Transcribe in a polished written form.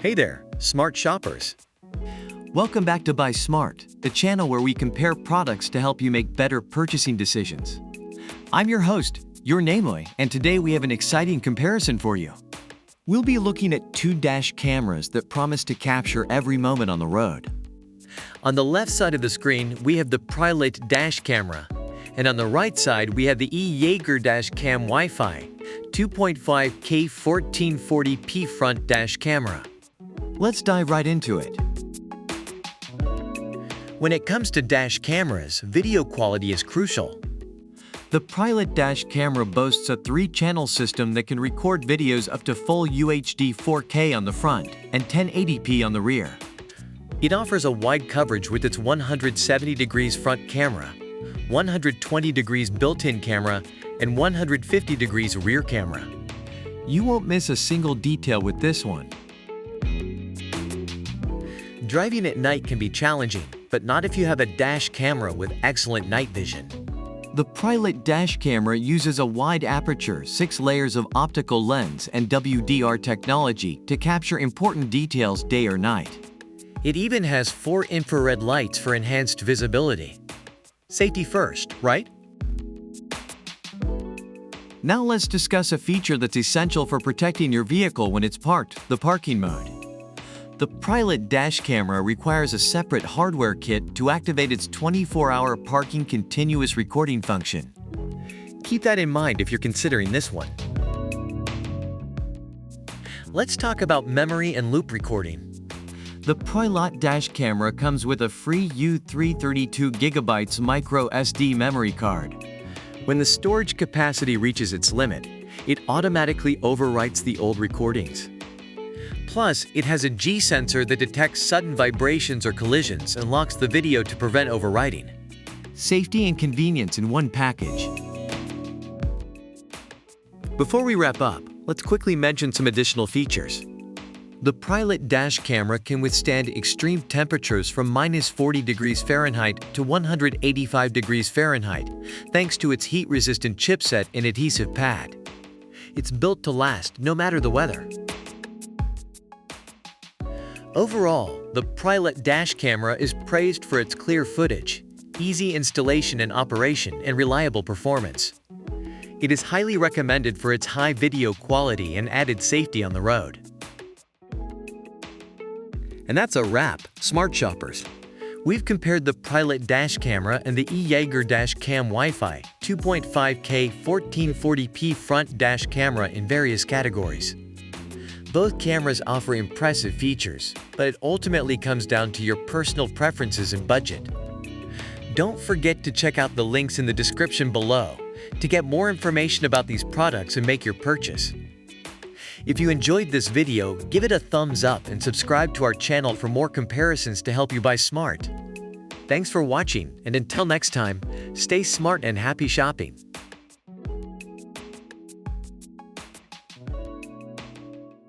Hey there, smart shoppers. Welcome back to Buy Smart, the channel where we compare products to help you make better purchasing decisions. I'm your host, your Namoy, and today we have an exciting comparison for you. We'll be looking at two dash cameras that promise to capture every moment on the road. On the left side of the screen, we have the Pilot dash camera, and on the right side, we have the Jaeger Dashcam Wi-Fi 2.5K 1440P front dash camera. Let's dive right into it. When it comes to dash cameras, video quality is crucial. The Pilot dash camera boasts a 3-channel system that can record videos up to full UHD 4K on the front and 1080p on the rear. It offers a wide coverage with its 170 degrees front camera, 120 degrees built-in camera, and 150 degrees rear camera. You won't miss a single detail with this one. Driving at night can be challenging, but not if you have a dash camera with excellent night vision. The Pilot dash camera uses a wide aperture, 6 layers of optical lens, and WDR technology to capture important details day or night. It even has 4 infrared lights for enhanced visibility. Safety first, right? Now let's discuss a feature that's essential for protecting your vehicle when it's parked, the parking mode. The Pilot dash camera requires a separate hardware kit to activate its 24-hour parking continuous recording function. Keep that in mind if you're considering this one. Let's talk about memory and loop recording. The Pilot dash camera comes with a free U332GB micro SD memory card. When the storage capacity reaches its limit, it automatically overwrites the old recordings. Plus, it has a G sensor that detects sudden vibrations or collisions and locks the video to prevent overwriting. Safety and convenience in one package. Before we wrap up, let's quickly mention some additional features. The Pilot dash camera can withstand extreme temperatures from -40 degrees Fahrenheit to 185 degrees Fahrenheit, thanks to its heat-resistant chipset and adhesive pad. It's built to last no matter the weather. Overall, the Pilot dash camera is praised for its clear footage, easy installation and operation, and reliable performance. It is highly recommended for its high video quality and added safety on the road. And that's a wrap, smart shoppers. We've compared the Pilot dash camera and the Jaeger Dashcam Wi-Fi 2.5K 1440P front dash camera in various categories. Both cameras offer impressive features, but it ultimately comes down to your personal preferences and budget. Don't forget to check out the links in the description below to get more information about these products and make your purchase. If you enjoyed this video, give it a thumbs up and subscribe to our channel for more comparisons to help you buy smart. Thanks for watching, and until next time, stay smart and happy shopping.